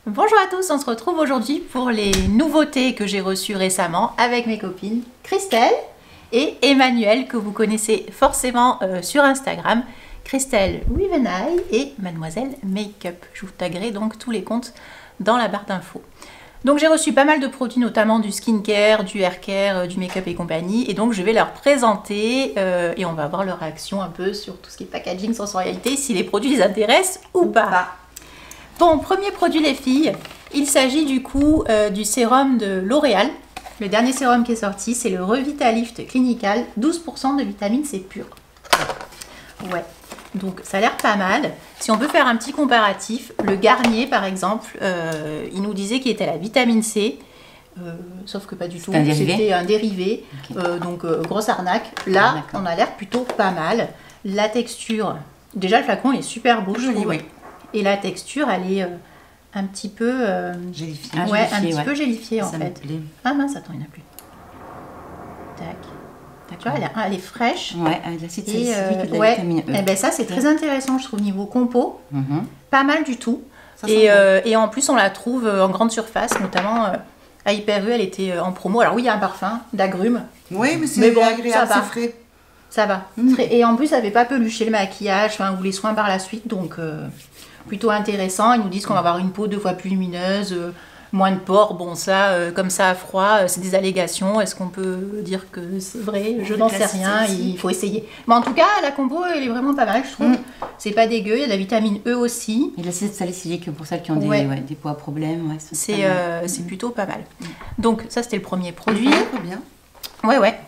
Bonjour à tous, on se retrouve aujourd'hui pour les nouveautés que j'ai reçues récemment avec mes copines Christelle et Emmanuelle que vous connaissez forcément sur Instagram. Christelle With an Eye et Mademoiselle Make-up. Je vous taguerai donc tous les comptes dans la barre d'infos. Donc j'ai reçu pas mal de produits, notamment du skincare, du haircare, du make-up et compagnie. Et donc je vais leur présenter et on va voir leur réaction un peu sur tout ce qui est packaging, sensorialité, si les produits les intéressent ou pas. Bon, premier produit les filles, il s'agit du coup du sérum de L'Oréal. Le dernier sérum qui est sorti, c'est le Revitalift Clinical, 12% de vitamine C pure. Ouais, donc ça a l'air pas mal. Si on peut faire un petit comparatif, le Garnier par exemple, il nous disait qu'il était à la vitamine C, sauf que pas du tout, c'était un dérivé, okay. Donc grosse arnaque. Là, on a l'air plutôt pas mal. La texture, déjà le flacon il est super beau, joli, oui. Et la texture, elle est un petit peu gélifiée. Ouais, un petit peu gélifiée en ça fait. Ah mince, attends, il n'y en a plus. Tac. Tu vois, elle est fraîche. Ouais, avec l'acide salicylique et de la vitamine E. Et ben ça, c'est très intéressant, je trouve, niveau compo. Pas mal du tout. Et en plus, on la trouve en grande surface, notamment à Hyper U, elle était en promo. Alors oui, il y a un parfum d'agrumes. Oui, mais c'est bon, agréable, c'est frais. Ça va. Et en plus, ça ne fait pas pelucher le maquillage ou les soins par la suite, donc plutôt intéressant. Ils nous disent qu'on va avoir une peau 2 fois plus lumineuse, moins de pores. Bon, ça, comme ça à froid, c'est des allégations. Est-ce qu'on peut dire que c'est vrai? Je n'en sais rien, il faut essayer. Mais en tout cas, la combo, elle est vraiment pas mal, je trouve. C'est pas dégueu, il y a de la vitamine E aussi. Et l'acide salicylique pour celles qui ont des poids à problème. Ouais, c'est plutôt pas mal. Donc, ça, c'était le premier produit. Bien. Ouais.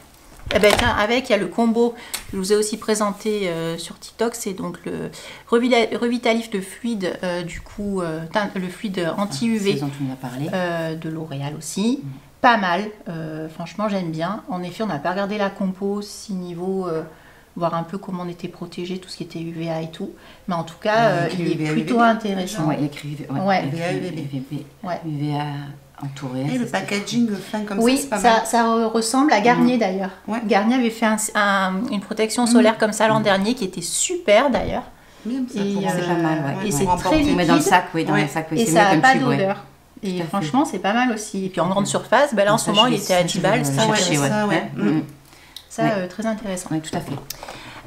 Eh ben, tiens, avec, il y a le combo que je vous ai aussi présenté sur TikTok, c'est donc le Revitalift de fluide, du coup, le fluide anti-UV de L'Oréal aussi. Pas mal, franchement, j'aime bien. En effet, on n'a pas regardé la compo, si niveau, voir un peu comment on était protégé, tout ce qui était UVA et tout. Mais en tout cas, il est plutôt intéressant. Ouais, il y a écrit UVA entouré. Et le packaging fin comme ça, c'est pas mal. Ça ressemble à Garnier d'ailleurs. Ouais. Garnier avait fait une protection solaire comme ça l'an dernier qui était super d'ailleurs. C'est pas mal, et c'est très liquide. Mais dans le sac, et ça n'a pas d'odeur. Et franchement, c'est pas mal aussi. Et puis en grande surface, là en ce moment, il était à 10 balles. Ça, très intéressant. Oui, tout à fait.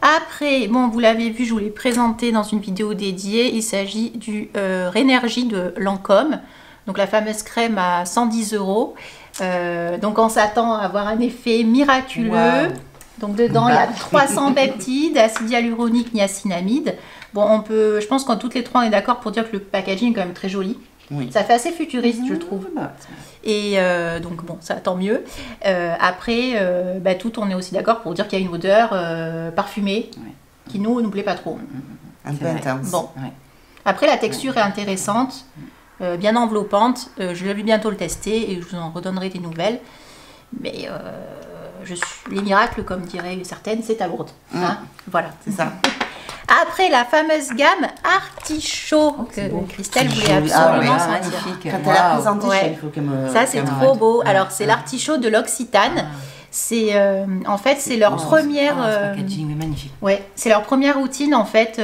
Après, bon, vous l'avez vu, je vous l'ai présenté dans une vidéo dédiée. Il s'agit du Rénergie de Lancôme. Donc la fameuse crème à 110 €. Donc on s'attend à avoir un effet miraculeux. Wow. Donc dedans il y a 300 peptides, acide hyaluronique, niacinamide. Bon, je pense qu'en toutes les trois on est d'accord pour dire que le packaging est quand même très joli. Oui. Ça fait assez futuriste, je trouve. Et donc bon, ça tant mieux. Après, tout on est aussi d'accord pour dire qu'il y a une odeur parfumée qui nous plaît pas trop. Un peu intense. Bon. Après la texture est intéressante. Bien enveloppante, je vais bientôt le tester et je vous en redonnerai des nouvelles. Mais les miracles, comme diraient certaines, c'est à Lourdes. Hein, voilà, c'est ça. Après, la fameuse gamme Artichaut que Christelle voulait absolument sentir. Quand elle a présenté, il faut qu'elle me... Ça, c'est trop beau. Alors, c'est l'Artichaut de l'Occitane. C'est en fait, c'est leur première... packaging magnifique. Ouais, c'est leur première routine, en fait...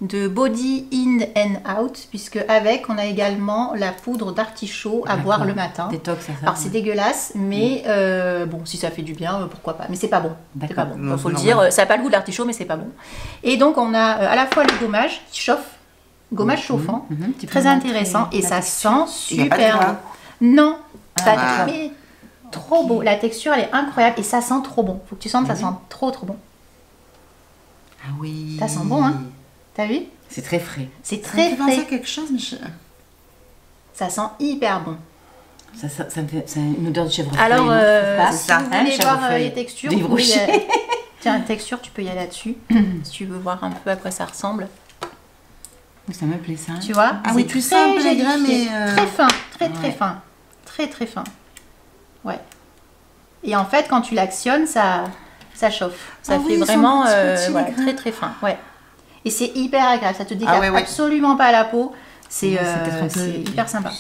de body in and out, puisque avec on a également la poudre d'artichaut à boire le matin. Détox, ça. Alors c'est dégueulasse, mais bon, si ça fait du bien, pourquoi pas. Mais c'est pas bon. C'est pas bon. Faut le dire. Ça n'a pas le goût de l'artichaut, mais c'est pas bon. Et donc on a à la fois le gommage qui chauffe, gommage chauffant, très intéressant, et ça sent super bon. Non, mais trop beau. La texture elle est incroyable et ça sent trop bon. Faut que tu sentes, ça sent trop bon. Ah oui. Ça sent bon, hein. T'as vu? C'est très frais. C'est très frais. Ça me fait penser à quelque chose, mais ça sent hyper bon. Ça me fait une odeur de chèvrefeuille. Alors, si vous voulez voir les textures, tiens, texture, tu peux y aller là-dessus. Si tu veux voir un peu à quoi ça ressemble. Ça me plaît ça. Tu vois? Ah oui, tu sens un peu les grains, mais... Très fin, très fin. Très fin. Ouais. Et en fait, quand tu l'actionnes, ça chauffe. Ça fait vraiment très fin. Ouais. Et c'est hyper agréable, ça te décale absolument pas la peau. C'est hyper sympa.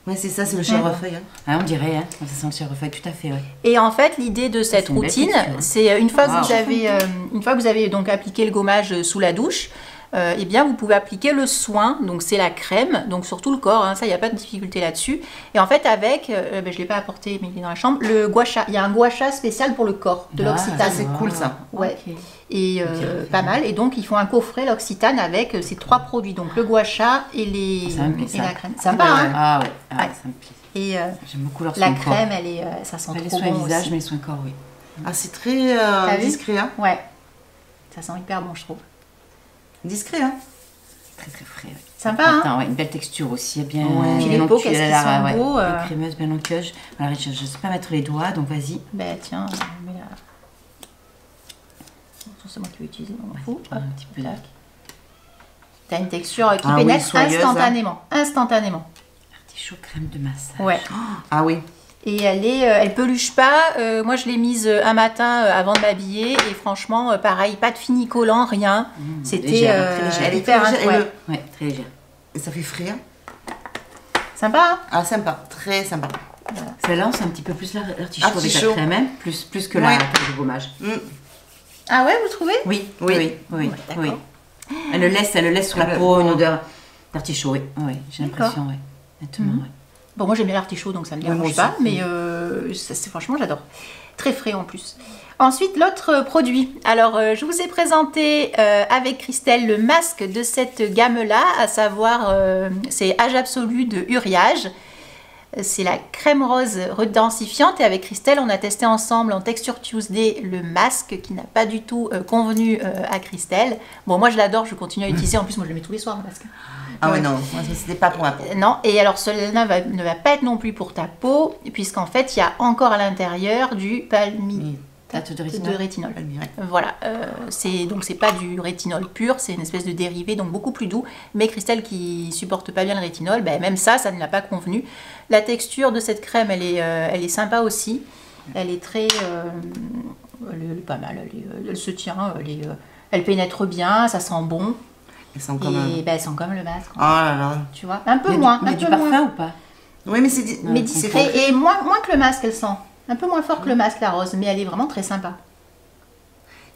Ouais, c'est ça, c'est le chèvrefeuille. On dirait, ça sent le chèvrefeuille, tout à fait. Ouais. Et en fait, l'idée de cette routine, c'est une fois que vous avez donc appliqué le gommage sous la douche, eh bien vous pouvez appliquer le soin, donc c'est la crème, donc sur tout le corps, hein, ça il n'y a pas de difficulté là-dessus. Et en fait avec, je ne l'ai pas apporté mais il est dans la chambre, le gua sha. Il y a un gua sha spécial pour le corps, de l'Occitane. C'est cool ça. Ouais. Ok. Et pas mal. Et donc ils font un coffret l'Occitane avec ces 3 produits, donc le gua sha et, Ça me plaît, et ça. la crème. Sympa, hein. Ah ouais, ah, Ouais. ça me plaît. Et J'aime beaucoup leur la soin corps. crème, elle est, ça sent Pas les trop soins bon visage, aussi. mais les soins corps, oui. Ah, c'est très vu discret, hein. Ouais, ça sent hyper bon je trouve. Discret, hein. Très très frais. Ouais. Sympa, hein. Attends, ouais, une belle texture aussi, bien. Ouais. Puis bien les peaux, onctueux, qu'est-ce qu'ils elle a l'air, sont beaux, bien crémeuse, bien onctueuse. Alors, je ne sais pas mettre les doigts, donc vas-y. Ben tiens, mets la... C'est moi qui vais utiliser, on m'en fout. Un petit peu. Tac. T'as une texture qui Ah oui, pénètre soyeuse, instantanément. Instantanément. Artichaut crème de massage. Ouais. Ah oui. Et elle peluche pas. Moi, je l'ai mise un matin avant de m'habiller. Et franchement, pareil, pas de fini collant, rien. C'était légère, très légère. Elle est hyper très légère, ouais. Ouais, très légère. Et ça fait frais, hein. Sympa, hein. Ah, sympa. Très sympa. Celle-là, c'est un petit peu plus l'artichaut avec la Artichaut. crème, hein, plus que Ouais. la crème de gommage. Mm. Ah ouais, vous trouvez? Oui, Oui. oui, oui, Ouais, d'accord. oui. Elle le laisse sur la peau, une odeur d'artichaut, oui. Oui, j'ai D'accord. l'impression, oui. Honnêtement, oui. Bon, moi j'aime bien l'artichaut, donc ça me Oui, moi dérange aussi. pas, mais franchement j'adore. Très frais en plus. Ensuite, l'autre produit. Alors, je vous ai présenté avec Christelle le masque de cette gamme-là, à savoir, c'est Âge Absolu de Uriage. C'est la crème rose redensifiante et avec Christelle, on a testé ensemble en Texture Tuesday le masque qui n'a pas du tout convenu à Christelle. Bon, moi je l'adore, je continue à l'utiliser. En plus, moi je le mets tous les soirs le masque. Ah ouais, non. Moi, c'était pas pour ma peau. Non, et alors cela ne va pas être non plus pour ta peau, puisqu'en fait, il y a encore à l'intérieur du palmitate De rétinol. de rétinol. Elle m'irait. Voilà, donc c'est pas du rétinol pur, c'est une espèce de dérivé, donc beaucoup plus doux. Mais Christelle qui supporte pas bien le rétinol, ben, même ça ne l'a pas convenu. La texture de cette crème, elle est sympa aussi. Elle est très, elle est pas mal. Elle se tient, elle pénètre bien, ça sent bon. Elle sent comme un... Et ben, elle sent comme le masque, Oh là là. tu vois. Un peu Il y a moins, du, il y un a du peu parfum moins. ou pas? Oui, mais c'est... Mais c'est discret et moins que le masque, elle sent. Un peu moins fort que le masque, la rose, mais elle est vraiment très sympa.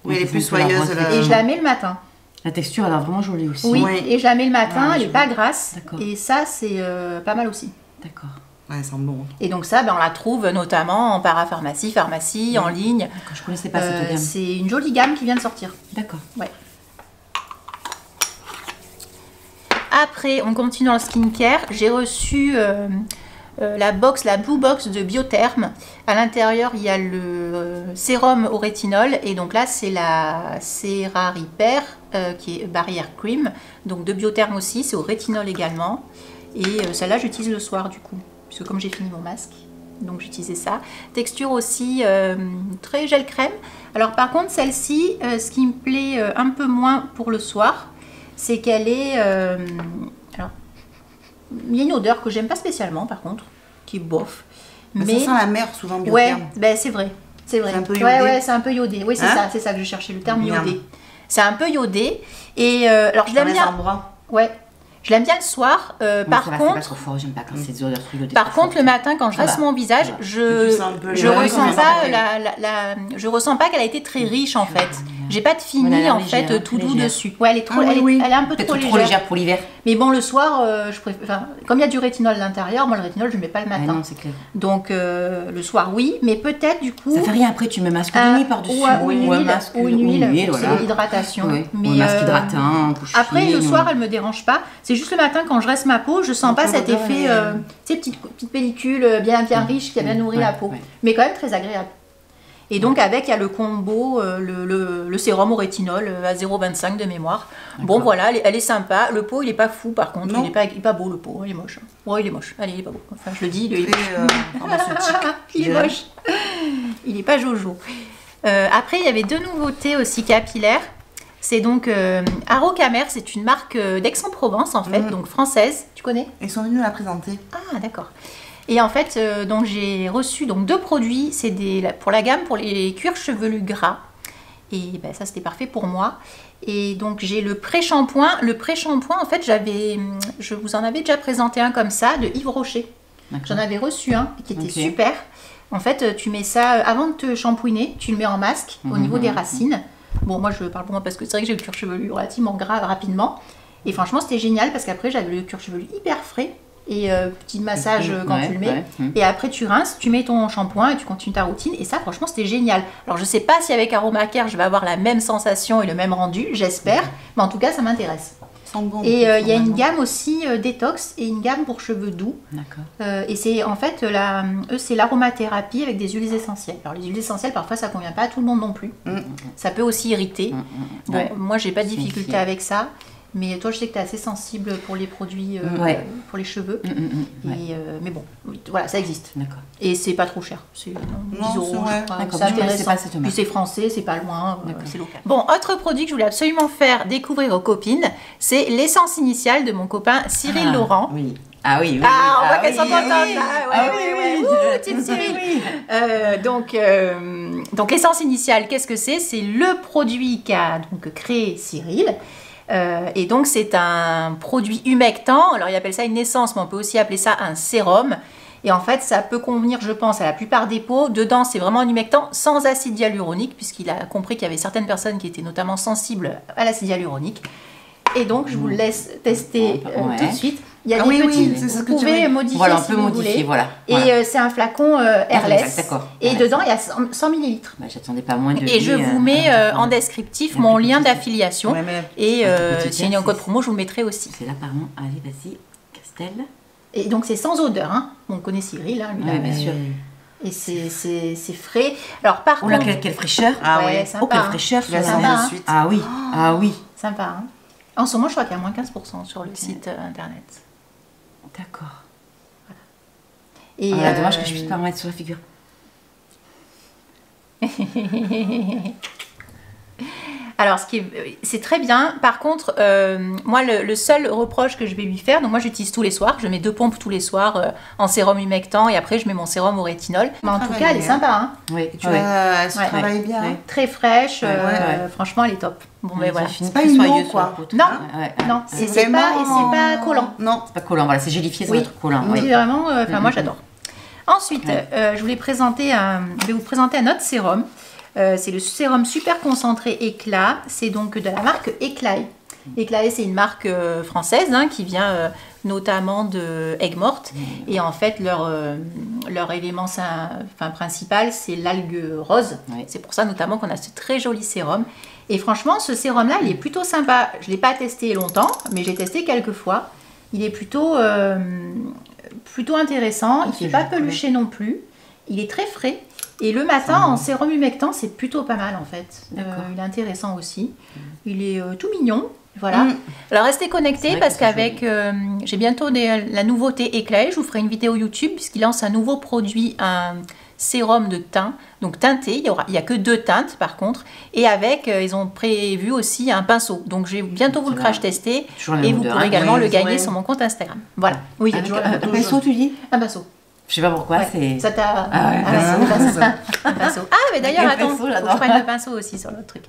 Oui, elle est Oui, plus c'est un peu la soyeuse. rose. là. Et je la mets le matin. La texture, elle a vraiment jolie aussi. Oui, Ouais. et je la mets le matin, Ah, elle n'est je pas vois. grasse. D'accord. Et ça, c'est pas mal aussi. D'accord. Ouais, elle sent bon. Et donc ça, ben, on la trouve notamment en parapharmacie, pharmacie, en ligne. D'accord, je connaissais pas cette gamme. C'est une jolie gamme qui vient de sortir. D'accord. Ouais. Après, on continue dans le skincare. J'ai reçu la Blue Box de Biotherm. À l'intérieur, il y a le sérum au rétinol. Et donc là, c'est la Cera-Repair, qui est barrière cream. Donc de Biotherm aussi, c'est au rétinol également. Et celle-là, j'utilise le soir du coup. Puisque comme j'ai fini mon masque, donc j'utilisais ça. Texture aussi très gel crème. Alors par contre, celle-ci, ce qui me plaît un peu moins pour le soir, c'est qu'elle est... alors, il y a une odeur que j'aime pas spécialement par contre, qui est bof. Mais ça sent la mer souvent bien. ouais, ben c'est vrai. C'est vrai. C'est un peu Ouais, iodé. ouais, c'est un peu iodé. Oui, Hein? c'est ça que je cherchais, le terme Merde. iodé. C'est un peu iodé. Et alors je l'aime bien. Ouais, je l'aime bien le soir. Par C'est pas contre, trop fort, j'aime pas quand c'est des odeurs trop iodées, par trop contre, fortes. le matin, quand je Ça reste va. mon visage, Ça va. je Tu sens un peu je le- ressens Ouais, pas ouais. je ressens pas qu'elle a été très riche en fait. J'ai pas de fini Ouais, elle a en l'air fait légère, tout très doux légère. dessus. Ouais, elle est trop, Ah oui, oui. elle est un peu Peut-être trop trop légère. légère pour l'hiver. Mais bon, le soir, je préfère, enfin, comme il y a du rétinol à l'intérieur, moi le rétinol je le mets pas le Ah matin. non, c'est clair. Donc le soir oui, mais peut-être du coup. Ça fait rien après, tu mets un masque de nuit par-dessus. ou une un huile, masque ou une huile, pour voilà. l'hydratation. Oui, Mais, ou un masque hydratant, couche après, le fine, soir, ou- elle me dérange pas. C'est juste le matin, quand je reste ma peau, je sens Donc, pas cet l'odeur effet, est, tu sais, petite pellicule bien riche qui a bien nourri Ouais, la peau. ouais. Mais quand même très agréable. Et donc, avec, il y a le combo, le sérum au rétinol à 0,25 de mémoire. Bon, voilà, elle est sympa. Le pot, il est pas fou, par contre. Non. Il est pas beau, le pot. Il est moche. Ouais, il est moche. Allez, il est pas beau. Enfin, je le dis, il est Très pharmaceutique. il est moche. Il est pas jojo. Après, il y avait deux nouveautés aussi capillaires. C'est donc Arocamer, c'est une marque d'Aix-en-Provence en fait, donc française. Tu connais? Ils sont venus la présenter. Ah d'accord. Et en fait, donc j'ai reçu donc deux produits. C'est pour la gamme pour les cuirs chevelus gras. Et ben, ça c'était parfait pour moi. Et donc j'ai le pré-shampoing. Le pré-shampoing, en fait, je vous en avais déjà présenté un comme ça de Yves Rocher. D'accord. J'en avais reçu un qui était Ok. super. En fait, tu mets ça avant de te shampouiner, tu le mets en masque au niveau des racines. Bon, moi je parle pour moi parce que c'est vrai que j'ai le cuir chevelu relativement gras rapidement. Et franchement, c'était génial parce qu'après, j'avais le cuir chevelu hyper frais. Et petit massage quand tu le mets. Et après, tu rinces, tu mets ton shampoing et tu continues ta routine. Et ça, franchement, c'était génial. Alors, je sais pas si avec Aromacare, je vais avoir la même sensation et le même rendu, j'espère. Mais en tout cas, ça m'intéresse. Bon, et il y a une gamme aussi détox et une gamme pour cheveux doux. D'accord. Et c'est en fait, eux, c'est l'aromathérapie avec des huiles essentielles. Alors, les huiles essentielles, parfois, ça convient pas à tout le monde non plus. Ça peut aussi irriter. Bon, moi, j'ai pas de difficulté avec ça. Mais toi, je sais que tu es assez sensible pour les produits, pour les cheveux. Mais bon, voilà, ça existe. D'accord. Et c'est pas trop cher. C'est 10 euros. C'est intéressant. Puis c'est français, c'est pas loin, c'est local. Bon, autre produit que je voulais absolument faire découvrir aux copines, c'est l'essence initiale de mon copain Cyril Laurent. Oui. Ah oui, oui. Ah, on voit qu'elles sont contentes. Team Cyril. Donc l'essence initiale, qu'est-ce que c'est? C'est le produit qu'a donc créé Cyril. Et donc c'est un produit humectant, alors il appelle ça une essence, mais on peut aussi appeler ça un sérum. Et en fait, ça peut convenir, je pense, à la plupart des peaux. Dedans, c'est vraiment un humectant sans acide hyaluronique, puisqu'il a compris qu'il y avait certaines personnes qui étaient notamment sensibles à l'acide hyaluronique. Et donc, je vous laisse tester tout de suite. Il y a des petits, vous pouvez modifier voilà, si vous voulez. Voilà. Et c'est un flacon airless. D'accord. Et dedans, il y a 100 ml. Bah, j'attendais pas moins de. Et je vous mets en descriptif mon lien d'affiliation. Et s'il y a un code promo, je vous le mettrai aussi. C'est là, pardon. Allez, vas-y, Christelle. Et donc, c'est sans odeur. Hein. On connaît Cyril. Hein, lui, bien sûr. Et c'est frais. Alors, par contre. Oh là, quelle fraîcheur. Ah ouais, sympa. Oh, quelle fraîcheur. Sympa. Ah oui. Ah oui. Sympa. Hein. En ce moment, je crois qu'il y a moins 15% sur le site internet. D'accord. Et dommage que je puisse pas me mettre sur la figure. Alors, c'est très bien. Par contre, moi, le seul reproche que je vais lui faire, donc moi, j'utilise tous les soirs. Je mets 2 pompes tous les soirs en sérum humectant et après, je mets mon sérum au rétinol. Mais en tout cas, elle est sympa. Hein. Oui, elle se travaille bien. Ouais. Très fraîche. Franchement, elle est top. Bon, mais voilà. C'est pas une eau, quoi. Non, non, c'est pas collant. Non, c'est pas collant. Voilà, c'est gélifié, ça va être collant. Oui, vraiment. Moi, j'adore. Ensuite, je vais vous présenter un autre sérum. C'est le sérum super concentré Éclat. C'est donc de la marque Éclat. Éclat, c'est une marque française qui vient notamment de Aigues Mortes. Et en fait, leur élément principal, c'est l'algue rose. C'est pour ça notamment qu'on a ce très joli sérum. Et franchement, ce sérum-là, il est plutôt sympa. Je ne l'ai pas testé longtemps, mais j'ai testé quelques fois. Il est plutôt intéressant. Il ne fait pas pelucher non plus. Il est très frais. Et le matin, en sérum humectant, c'est plutôt pas mal en fait. Il est intéressant aussi. Il est tout mignon. Voilà. Alors restez connectés parce qu'avec j'ai bientôt la nouveauté Éclat. Je vous ferai une vidéo YouTube puisqu'il lance un nouveau produit, un sérum de teint. Donc teinté, il n'y a que 2 teintes par contre. Et avec, ils ont prévu aussi un pinceau. Donc je vais bientôt vous le crash tester. Et vous pourrez également le gagner sur mon compte Instagram. Voilà. Oui, un pinceau, tu dis? Un pinceau. Je sais pas pourquoi, c'est... Ça t'a... un pinceau. Ah, mais d'ailleurs, attends, faut que je prenne le pinceau aussi sur l'autre truc.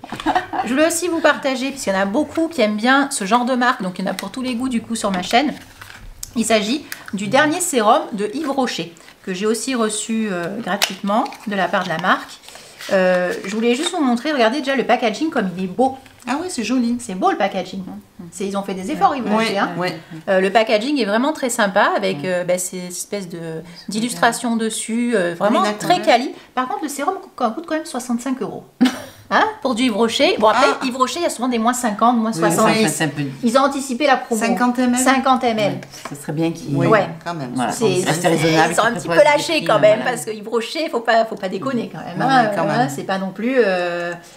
Je voulais aussi vous partager, puisqu'il y en a beaucoup qui aiment bien ce genre de marque, donc il y en a pour tous les goûts du coup sur ma chaîne. Il s'agit du dernier sérum de Yves Rocher, que j'ai aussi reçu gratuitement de la part de la marque. Je voulais juste vous montrer, regardez déjà le packaging comme il est beau. Ah oui, c'est joli. C'est beau le packaging. Ils ont fait des efforts, Yves Rocher. Le packaging est vraiment très sympa avec ces espèces d'illustrations dessus, vraiment très quali. Par contre, le sérum coûte quand même 65 €. Hein, pour du Yves Rocher. Bon, après, Yves Rocher, il y a souvent des moins 50, moins 60. Ils ont anticipé la promo. 50 ml. 50 ml. Ça serait bien qu'ils... quand même. Voilà, c'est raisonnable. Ils sont un petit peu lâchés quand même, parce que Yves Rocher, faut pas déconner quand même. C'est pas non plus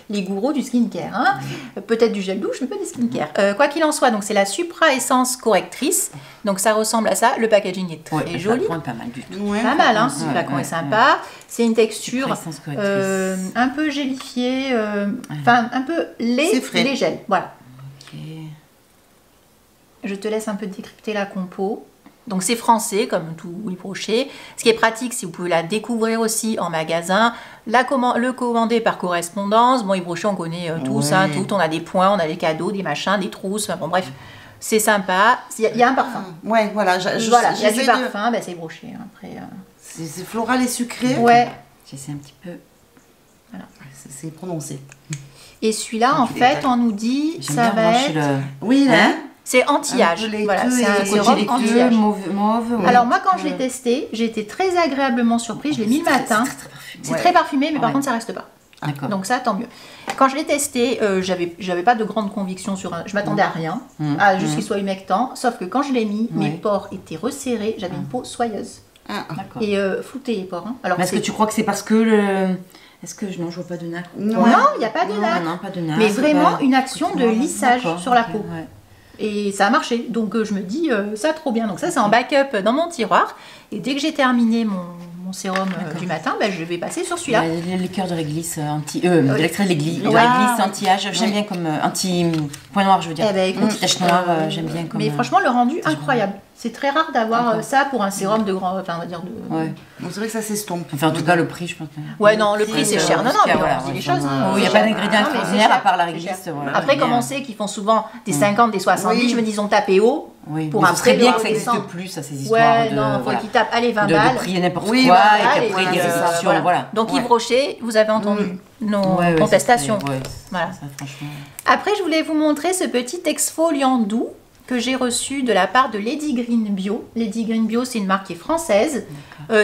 les gourous du skincare. Hein. Peut-être du gel douche, mais pas du skincare. Quoi qu'il en soit, donc c'est la Supra Essence Correctrice. Donc ça ressemble à ça. Le packaging est très joli. Pas mal du tout. Pas mal, hein. Ce flacon est sympa. C'est une texture un peu gélifiée, un peu les gels. Voilà. Je te laisse un peu décrypter la compo. Donc c'est français comme tout Yves Rocher. Ce qui est pratique, c'est que vous pouvez la découvrir aussi en magasin, le commander par correspondance. Bon, Yves Rocher, on connaît tous, tout. On a des points, on a des cadeaux, des machins, des trousses. Bon, bref, c'est sympa. Il y a un parfum. Il y a du parfum, c'est Yves Rocher. Après, c'est floral et sucré. Ouais. J'essaie un petit peu. Voilà. C'est prononcé. Et celui-là, en fait, on nous dit, ça va être... Oui, là. C'est anti-âge. Voilà, c'est un sérum anti-âge. Alors moi, quand je l'ai testé, j'ai été très agréablement surprise. Je l'ai mis le matin. C'est très parfumé, mais par contre, ça reste pas. Donc ça, tant mieux. Quand je l'ai testé, j'avais pas de grande conviction sur je m'attendais à rien, à juste qu'il soit humectant. Sauf que quand je l'ai mis, mes pores étaient resserrés. J'avais une peau soyeuse. Et floutés les pores. Alors, est-ce que tu crois que c'est parce que le... Est-ce que non, je vois pas de nacre. Non, il n'y a pas de nacre. Non, pas de nacre. Mais vraiment une action de lissage sur la peau. Et ça a marché. Donc je me dis, ça trop bien. Donc ça, c'est en backup dans mon tiroir. Et dès que j'ai terminé mon sérum du matin, je vais passer sur celui-là. Les cœurs de réglisse l'extrait de réglisse anti-âge, j'aime bien comme anti-point noir, je veux dire. Anti-tache noire, j'aime bien comme... Mais franchement, le rendu, incroyable. C'est très rare d'avoir ça pour un sérum de grand... Enfin, on va dire de... Donc c'est vrai que ça s'estompe. Enfin, en tout cas, le prix, je pense. Ouais, non, le prix, c'est cher. Non, mais on dit les choses. Il n'y a pas d'ingrédients extraordinaires à part la réglisse. Après, comme on sait qu'ils font souvent des 50, des 70, je me dis, ils ont tapé haut. Pour un prix bien que ça n'existe plus, ça, ces histoires de... Ouais, non, il faut qu'ils tapent, allez, 20 balles. De prier n'importe quoi, et qu'après, il y a des réductions, voilà. Donc, Yves Rocher, vous avez entendu nos contestations. Voilà. Après, je voulais vous montrer ce petit exfoliant doux que j'ai reçu de la part de Lady Green Bio. Lady Green Bio, c'est une marque qui est française,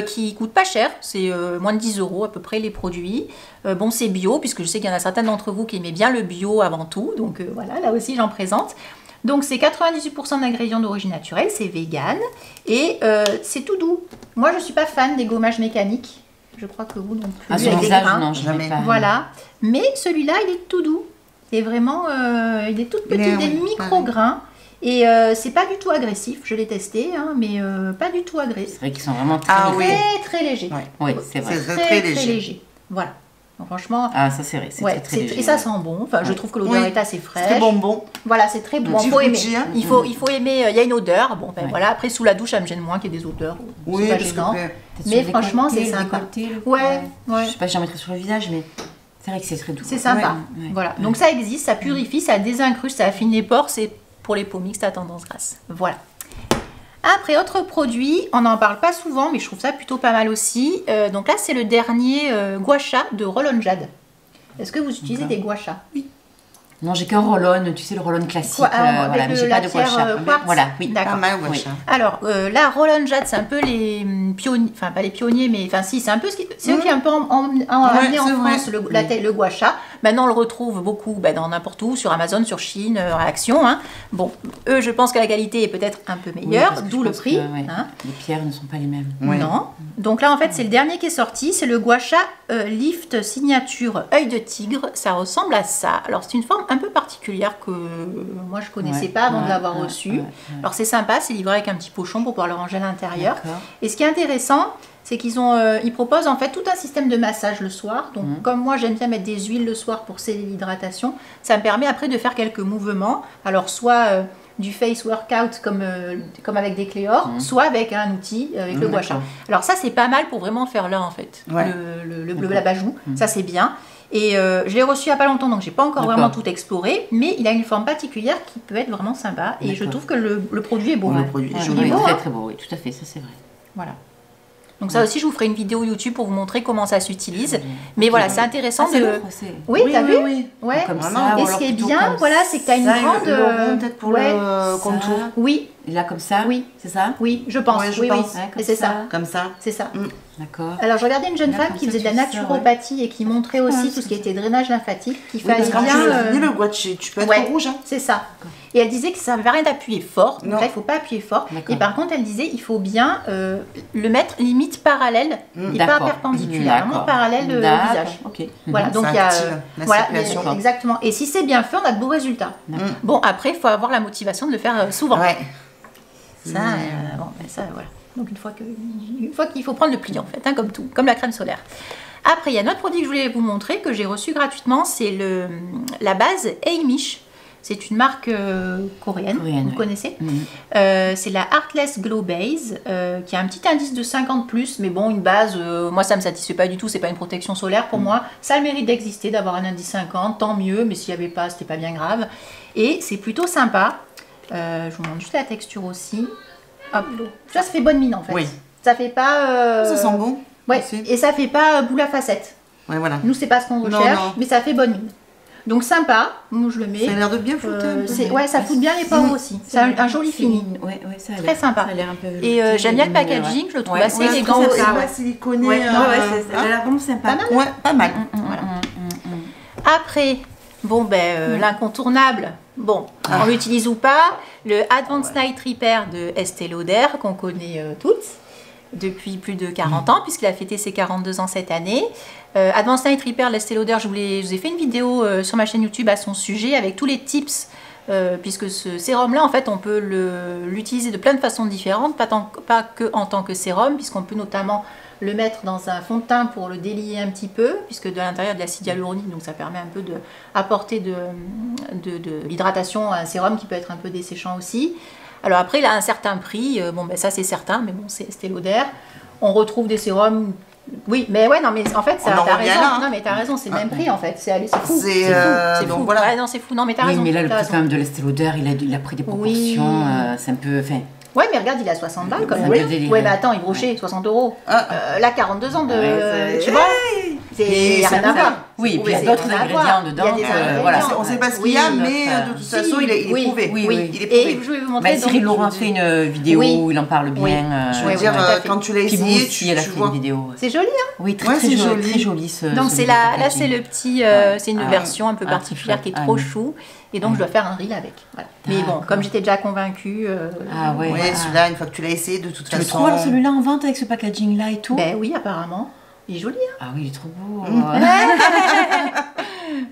qui coûte pas cher, c'est moins de 10 € à peu près les produits. Bon, c'est bio, puisque je sais qu'il y en a certains d'entre vous qui aimaient bien le bio avant tout, donc voilà, là aussi j'en présente. Donc c'est 98% d'ingrédients d'origine naturelle, c'est vegan, et c'est tout doux. Moi, je suis pas fan des gommages mécaniques, je crois que vous non plus. Sur le visage, non, jamais. Voilà, mais celui-là, il est tout doux. C'est vraiment, il est tout petit, des micro-grains. Et c'est pas du tout agressif, je l'ai testé, mais pas du tout agressif. C'est vrai qu'ils sont vraiment très légers. Oui, c'est vrai. Très léger. Voilà. Donc, franchement. Ah, ça c'est vrai, c'est très léger. Et ça sent bon. Enfin, je trouve que l'odeur est assez fraîche. C'est bonbon. Voilà, c'est très bon. Il faut aimer. Il faut aimer. Il y a une odeur. Bon, voilà. Après, sous la douche, ça me gêne moins qu'il y ait des odeurs. Oui, c'est pas gênant. Mais franchement, c'est sympa. Ouais. Je sais pas, j'en mettrais sur le visage, mais. C'est vrai que c'est très doux. C'est sympa. Voilà. Donc ça existe, ça purifie, ça désincruste, ça affine les pores. C'est pour les peaux mixtes à tendance grasse. Voilà. Après, autre produit, on n'en parle pas souvent, mais je trouve ça plutôt pas mal aussi. Donc là, c'est le dernier gua sha de Roll-On Jade. Est-ce que vous utilisez des gua sha? Oui. Non, j'ai qu'un roll-on, tu sais, le roll-on classique. Voilà, mais j'ai pas de gua sha. Voilà, oui. D'accord. Alors, là, Roll-On Jade, c'est un peu les pionniers, enfin, pas les pionniers, mais enfin, si, c'est un peu c'est eux qui ont un peu amené en France le gua sha. Maintenant, on le retrouve beaucoup dans n'importe où, sur Amazon, sur Chine, Réaction. Hein. Bon, eux, je pense que la qualité est peut-être un peu meilleure, d'où le prix. Les pierres ne sont pas les mêmes. Non. Donc là, en fait, c'est le dernier qui est sorti. C'est le gua sha Lift Signature œil de tigre. Ça ressemble à ça. Alors, c'est une forme un peu particulière que moi, je ne connaissais pas avant de l'avoir reçu. Alors, c'est sympa. C'est livré avec un petit pochon pour pouvoir le ranger à l'intérieur. Et ce qui est intéressant, c'est qu'ils proposent en fait tout un système de massage le soir. Donc, comme moi, j'aime bien mettre des huiles le soir pour sceller l'hydratation, ça me permet après de faire quelques mouvements. Alors, soit du face workout comme avec des cléors, soit avec un outil, avec le gua sha. Alors, ça, c'est pas mal pour vraiment faire là, en fait, le bleu l'abat-joue. Ça, c'est bien. Et je l'ai reçu il n'y a pas longtemps, donc j'ai pas encore vraiment tout exploré, mais il a une forme particulière qui peut être vraiment sympa. Et je trouve que le produit est beau. Le produit est joli, très très beau, oui, tout à fait, ça c'est vrai. Voilà. Donc ça aussi, je vous ferai une vidéo YouTube pour vous montrer comment ça s'utilise. Mais voilà, c'est intéressant de... Oui, t'as vu? Ouais. Comme ça, et ce qui est bien, voilà, c'est que tu as une grande... peut-être pour le contour. Oui. Et là, comme ça? Oui. C'est ça? Oui, je pense. Oui. Et c'est ça. Comme ça. C'est ça. D'accord. Alors, je regardais une jeune femme qui faisait de la naturopathie et qui montrait aussi tout ce qui était drainage lymphatique, qui fallait bien... le gua sha, tu peux être rouge. C'est ça. Et elle disait que ça ne servait à rien d'appuyer fort. Donc là, il ne faut pas appuyer fort. Et par contre, elle disait il faut bien le mettre limite parallèle et pas perpendiculaire. Vraiment parallèle au visage. Voilà, donc il y a... Voilà, exactement. Et si c'est bien fait, on a de beaux résultats. Bon, après, il faut avoir la motivation de le faire souvent. Ouais. Ça, voilà. Donc une fois qu'il faut prendre le pli en fait, comme tout, comme la crème solaire. Après, il y a un autre produit que je voulais vous montrer, que j'ai reçu gratuitement, c'est la base Eimish. C'est une marque coréenne, vous connaissez. C'est la Heartless Glow Base, qui a un petit indice de 50+, mais bon, une base, moi ça ne me satisfait pas du tout, c'est pas une protection solaire pour moi. Ça a le mérite d'exister, d'avoir un indice 50, tant mieux, mais s'il n'y avait pas, c'était pas bien grave. Et c'est plutôt sympa. Je vous montre juste la texture aussi. Hop. Ça fait bonne mine en fait. Ça fait pas... Ça sent bon. Ouais. Et ça fait pas boule à facettes. Ouais, voilà. Nous, c'est pas ce qu'on recherche, mais ça fait bonne mine. Donc sympa, moi je le mets. Ça a l'air de bien flouter. Ouais, ça floute bien les pores aussi. C'est un joli fini. Ouais, ça a très sympa. Ça a l'air un peu. Et j'aime bien le packaging, je le trouve assez élégant. C'est siliconé. Ça a l'air vraiment sympa. Pas mal. Après, bon ben l'incontournable. Bon, on l'utilise ou pas, le Advanced Night Repair de Estée Lauder qu'on connaît toutes depuis plus de 40 ans puisqu'il a fêté ses 42 ans cette année. Advanced Night Repair de Estée Lauder, je vous ai fait une vidéo sur ma chaîne YouTube à son sujet avec tous les tips puisque ce sérum là en fait on peut l'utiliser de plein de façons différentes, pas que en tant que sérum puisqu'on peut notamment le mettre dans un fond de teint pour le délier un petit peu, puisque de l'intérieur de l'acide hyaluronique, donc ça permet un peu d'apporter de l'hydratation à un sérum qui peut être un peu desséchant aussi. Alors après, il a un certain prix, bon ben ça c'est certain, mais bon c'est Estée Lauder. On retrouve des sérums, oui, mais ouais, non mais en fait, t'as raison, non mais t'as raison, c'est le même prix en fait, c'est fou. C'est fou, voilà. Ouais, non c'est fou, non mais t'as raison. Oui, mais là le prix quand même de l'Estée Lauder, il a pris des proportions, c'est un peu, enfin... Ouais, mais regarde, il a 60 balles quand même. Oui, mais attends, il brochait 60 €. Là, 42 ans de. Tu vois, il n'y a rien à voir. Oui, et puis il y a d'autres ingrédients dedans. Voilà, on ne sait pas ce qu'il y a, mais de toute façon, il est prouvé. Oui, et je vais vous montrer. Cyril Laurent fait une vidéo où il en parle bien. Je veux dire, quand tu l'as essayé, tu vois. C'est joli, hein? Oui, très joli. Donc là, c'est le petit. C'est une version un peu particulière qui est trop chou. Et donc, je dois faire un reel avec. Voilà. Mais bon, comme j'étais déjà convaincue... celui-là, une fois que tu l'as essayé, de toute façon... Tu le trouves alors celui-là en vente avec ce packaging-là et tout? Ben oui, apparemment. Il est joli, hein? Ah oui, il est trop beau.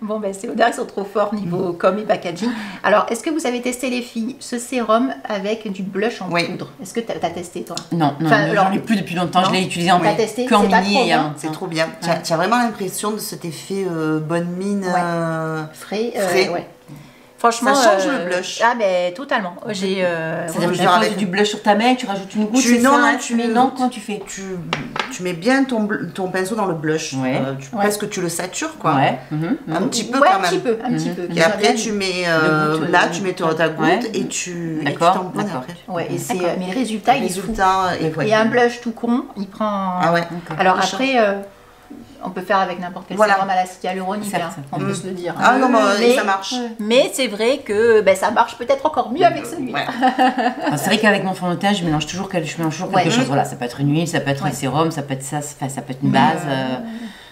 Bon, ben c'est Lauder, ils sont trop forts niveau com et packaging. Alors, est-ce que vous avez testé, les filles, ce sérum avec du blush en poudre? Est-ce que tu as testé, toi? Non, j'en ai plus depuis longtemps. Je l'ai utilisé en mini. C'est trop bien. Tu as vraiment l'impression de cet effet bonne mine... Frais. Ouais. Franchement, ça change le blush. Ah ben totalement. C'est-à-dire que tu rajoutes du blush sur ta main, tu rajoutes une goutte. Comment tu fais? Tu mets bien ton pinceau dans le blush. Presque tu le satures quoi. Un petit peu quand même. Un petit peu. Et après tu mets là tu mets ta goutte et tu tamponnes après. Ouais. Mais le résultat il est fou. Et un blush tout con, il prend. Ah ouais. Alors après. On peut faire avec n'importe quel sérum à l'acide hyaluronique, on peut se le dire. Ah non, mais ça marche. Mais c'est vrai que ça marche peut-être encore mieux avec celui-là. C'est vrai qu'avec mon fond de teint, je mélange toujours quelque chose. Voilà, ça peut être une huile, ça peut être un sérum, ça peut être ça, ça peut être une base.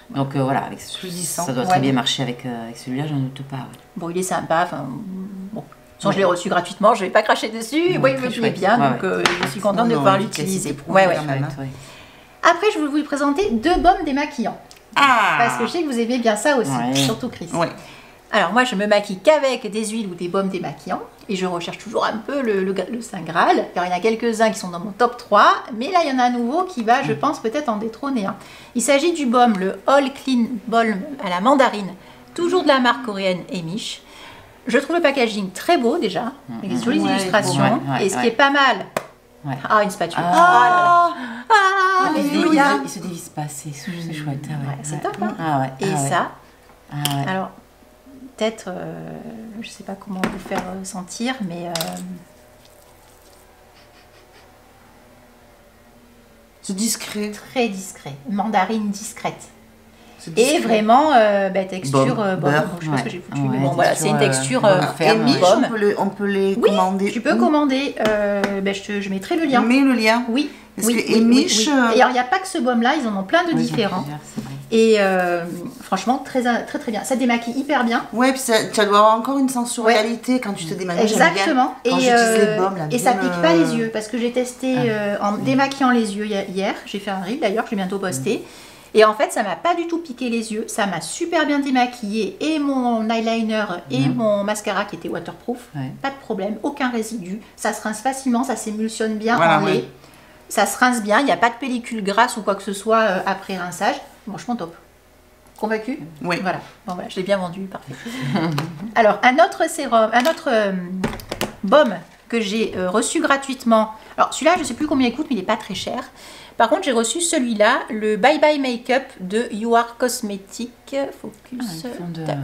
Donc voilà, avec ça doit très bien marcher avec celui-là, j'en doute pas. Bon, il est sympa. Bon. Je l'ai reçu gratuitement, je ne vais pas cracher dessus. Oui, il me plaît bien, donc je suis contente de pouvoir l'utiliser. Après, je vais vous présenter 2 baumes démaquillants. Parce que je sais que vous aimez bien ça aussi, surtout Chris. Alors moi, je me maquille qu'avec des huiles ou des baumes démaquillants. Et je recherche toujours un peu le Saint Graal. Alors, il y en a quelques-uns qui sont dans mon top 3. Mais là, il y en a un nouveau qui va, je pense, peut-être en détrôner un. Il s'agit du baume, le All Clean Balm à la mandarine. Toujours de la marque coréenne Emish. Je trouve le packaging très beau déjà. Avec des jolies illustrations. Et ce qui est pas mal... une spatule. Il se dévisse pas, c'est chouette. C'est top. Ça, alors peut-être, je sais pas comment vous faire sentir, mais c'est discret. Très discret, mandarine discrète. Et vraiment, texture, je sais pas ce que j'ai foutu, mais bon, voilà, c'est une texture Emish, on peut les commander. Oui, tu peux commander, je mettrai le lien. Mets le lien. Oui. Parce que Emish... Et alors, il n'y a pas que ce baume-là, ils en ont plein de différents. Et franchement, très très bien. Ça démaquille hyper bien. Ouais, puis tu dois avoir encore une sensorialité quand tu te démaquilles. Exactement. Quand j'utilise les baumes, là, et ça pique pas les yeux, parce que j'ai testé en démaquillant les yeux hier. J'ai fait un reel d'ailleurs, je vais bientôt poster. Et en fait, ça m'a pas du tout piqué les yeux. Ça m'a super bien démaquillé. Et mon eyeliner et mon mascara qui était waterproof. Pas de problème, aucun résidu. Ça se rince facilement, ça s'émulsionne bien en lait. Ça se rince bien, il n'y a pas de pellicule grasse ou quoi que ce soit après rinçage. Franchement top. Convaincu? Oui. Voilà. Bon, voilà, je l'ai bien vendu, parfait. Alors, un autre sérum, un autre baume que j'ai reçu gratuitement. Alors, celui-là, je ne sais plus combien il coûte, mais il n'est pas très cher. Par contre, j'ai reçu celui-là, le Bye Bye Makeup de You Are Cosmetics. Focus.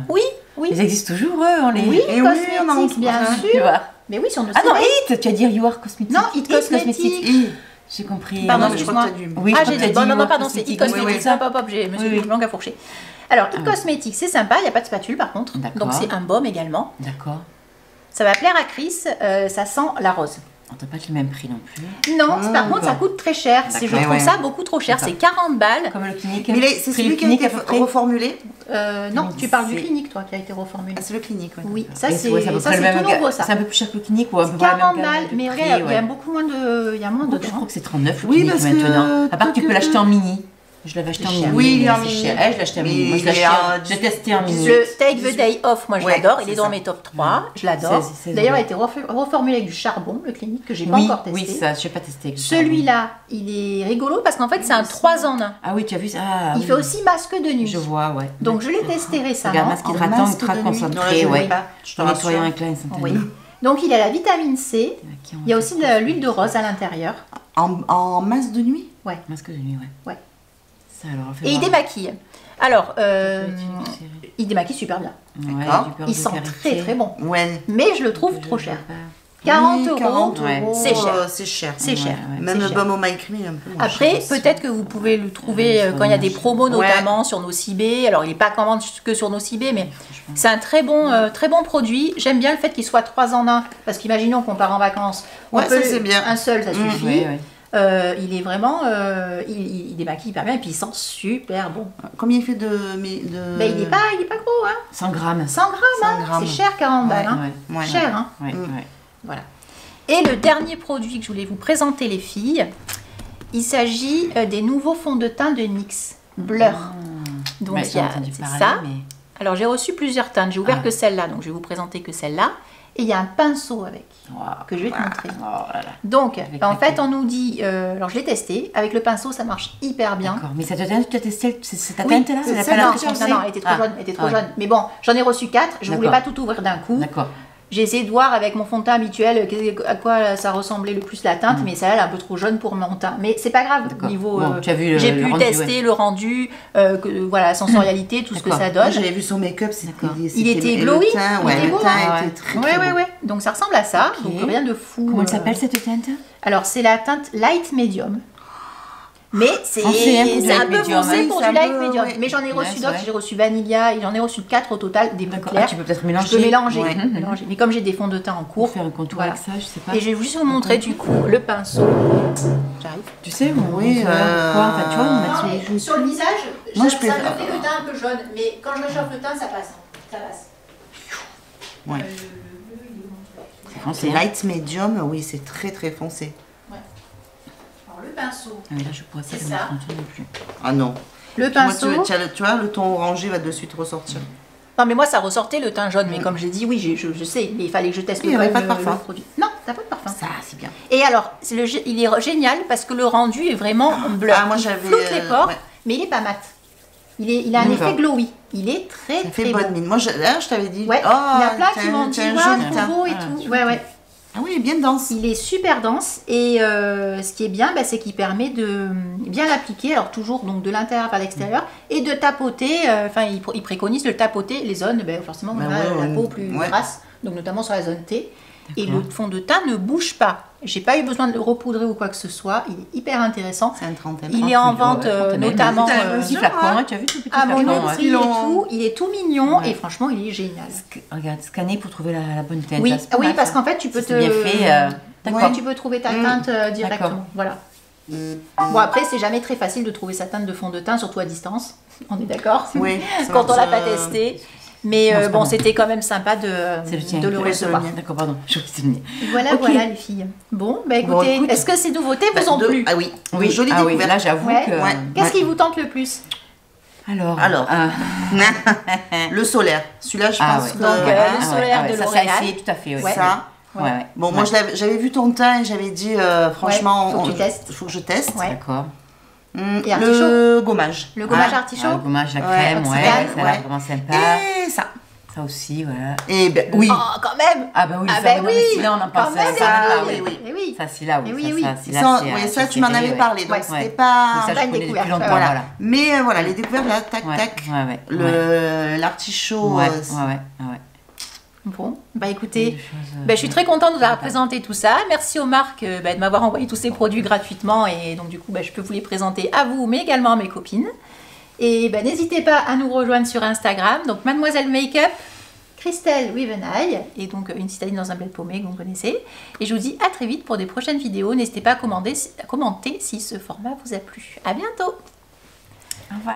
Oui. Ils existent toujours, eux, on les... Oui, Cosmetics, bien sûr. Mais oui, sur nos sites. Ah non, It, tu as dit You Are Cosmetics. Non, It Cosmetics. J'ai compris. Pardon, je crois que tu as dû... Oui, j'ai dit. Non, pardon, c'est e-cosmétique. Je me suis dit, langue à fourcher. Alors, e-cosmétique, c'est sympa, il n'y a pas de spatule par contre. Donc, c'est un baume également. D'accord. Ça va plaire à Chris, ça sent la rose. On n'a pas le même prix non plus. Non, par contre, ça coûte très cher. Je trouve ça beaucoup trop cher. C'est 40 balles. Comme le clinique. Mais c'est celui qui a été reformulé? Non, tu parles du clinique, toi, qui a été reformulé. Ah, c'est le clinique, oui. Ça, c'est tout nouveau, ça. C'est un peu plus cher que le clinique ou un peu 40 balles, mais regarde, il y a beaucoup moins de... Il y a moins de... Je crois que c'est 39 le clinique maintenant. À part que tu peux l'acheter en mini. Je l'avais acheté en mini. Oui, il est en mini. Je l'ai acheté en mini. Moi, je l'ai testé en mini. Le Take the Day Off, moi je l'adore. Il est dans mes top 3. Je l'adore. D'ailleurs, il a été reformulé avec du charbon, le clinique, que j'ai pas encore testé. Oui, ça, je n'ai pas testé. Celui-là, il est rigolo parce qu'en fait, c'est un 3 en 1. Ah oui, tu as vu ça? Il fait aussi masque de nuit. Je vois, ouais. Donc, je l'ai testé récemment. Regarde, masque hydratant, ultra concentré, ouais. Nettoyant éclat instantané. Donc, il a la vitamine C. Il y a aussi de l'huile de rose à l'intérieur. En masque de nuit? Ouais. Masque de nuit, ouais. Et il démaquille. Alors, il démaquille super bien. Il sent très très bon. Ouais. Mais je le trouve trop cher. 40 euros, c'est cher. C'est cher. C'est cher. Même le baume au My Cream est un peu moins Après, cher. peut-être que vous pouvez le trouver quand il y a des promos, notamment sur nos Nocibé. Alors, il n'est pas commande que sur nos Nocibé, mais c'est un très bon produit. J'aime bien le fait qu'il soit 3 en 1. Parce qu'imaginons qu'on part en vacances. C'est bien. Un seul, ça suffit. Il est vraiment, il démaquille hyper bien et puis il sent super bon. Combien il fait de... Ben, il est pas gros, hein. 100 grammes. 100 grammes, c'est cher 40 balles. Cher, hein. Voilà. Et le dernier produit que je voulais vous présenter, les filles, il s'agit des nouveaux fonds de teint de NYX Blur. Donc il y a ça. Alors j'ai reçu plusieurs teintes, j'ai ouvert que celle-là, donc je vais vous présenter que celle-là. Et il y a un pinceau avec, que je vais te montrer. Donc, en fait, on nous dit... alors, je l'ai testé. Avec le pinceau, ça marche hyper bien. D'accord. Mais cette teinte, tu as testé cette teinte-là? Non, elle était trop jaune. Elle était trop jaune. Mais bon, j'en ai reçu 4. Je ne voulais pas tout ouvrir d'un coup. D'accord. J'ai essayé de voir avec mon fond de teint habituel à quoi ça ressemblait le plus la teinte, mais celle-là, elle est un peu trop jaune pour mon teint. Mais c'est pas grave. Niveau, j'ai pu tester le rendu, la sensorialité, tout ce que ça donne. J'avais vu son make-up, il était glowy. Le teint était très beau. Donc ça ressemble à ça, donc rien de fou. Comment elle s'appelle cette teinte? Alors c'est la teinte Light Medium. Mais c'est un peu foncé pour du light medium. Mais j'en ai reçu d'autres, j'ai reçu Vanilla, et j'en ai reçu 4 au total, des plus clairs. Tu peux peut-être mélanger. Je peux mélanger. Mais comme j'ai des fonds de teint en cours. Faire un contour avec ça, je sais pas. Et je vais juste vous montrer du coup le pinceau. J'arrive. Tu sais, oui, quoi, enfin, tu vois, sur le visage, ça me fait le teint un peu jaune, mais quand je réchauffe le teint, ça passe. Ça passe. Ouais. C'est light medium, oui, c'est très très foncé. Le pinceau. Ah, là, je pourrais pas le mettre en dessous non plus. Ah non. Le pinceau. Tu vois, le ton orangé va de suite ressortir. Non, mais moi, ça ressortait le teint jaune. Mais comme j'ai dit, oui, je sais. Mais il fallait que je teste le produit. Non, t'as pas de parfum. Ça, c'est bien. Et alors, il est génial parce que le rendu est vraiment bleu. Moi, il flotte les pores, mais il est pas mat. Il a un effet glowy. Il est très, très beau. Bonne mine. Moi, je t'avais dit. Ouais, il y a plein qui m'ont dit, trop beau et tout. Ouais. Ah oui, il est bien dense. Il est super dense et ce qui est bien, c'est qu'il permet de bien l'appliquer, alors toujours donc de l'intérieur vers l'extérieur, et de tapoter, il préconise de tapoter les zones, forcément on a la peau plus grasse, donc notamment sur la zone T. Et le fond de teint ne bouge pas. J'ai pas eu besoin de le repoudrer ou quoi que ce soit. Il est hyper intéressant. C'est un trentaine. Il est en vente notamment petit flacon. Tu as vu tout petit à Monoprix et tout. Il est tout mignon et franchement il est génial. Regarde, scanner pour trouver la bonne teinte. Oui, parce qu'en fait tu peux bien fait. Tu peux trouver ta teinte directement. Voilà. Bon après c'est jamais très facile de trouver sa teinte de fond de teint, surtout à distance. On est d'accord. Oui. Quand on l'a pas testé. Mais c'était quand même sympa de le recevoir. D'accord, pardon, je vous souviens. Voilà les filles. Bon, écoutez, est-ce que ces nouveautés vous ont plu? Ah oui, jolie découverte. Là, j'avoue que... Qu'est-ce qui vous tente le plus? Alors. Le solaire. Celui-là, je pense que... Donc, le solaire de L'Oréal. Ça, tout à fait, Ça. Bon, moi, j'avais vu ton teint et j'avais dit, franchement... Faut que tu testes. Il faut que je teste. D'accord. Le gommage. Le gommage artichaut. Le gommage, la crème, ça a l'air vraiment sympa. Et ça. Ça aussi, voilà. Et oui. Oh, quand même. Ah bah oui, là on en pense à ça. Oui. Ça, c'est là, ça, tu m'en avais parlé, donc c'était pas... Ça, je connais depuis longtemps, voilà. Mais voilà, les découvertes, là, tac, tac. L'artichaut... Bon, bah écoutez, je suis très contente de vous avoir présenté tout ça. Merci aux marques de m'avoir envoyé tous ces produits gratuitement et donc du coup je peux vous les présenter à vous mais également à mes copines. Et n'hésitez pas à nous rejoindre sur Instagram, donc Mademoiselle Makeup, Christelle with an I, et donc une citadine dans un bled paumé que vous connaissez. Et je vous dis à très vite pour des prochaines vidéos. N'hésitez pas à commenter si ce format vous a plu. À bientôt. Au revoir.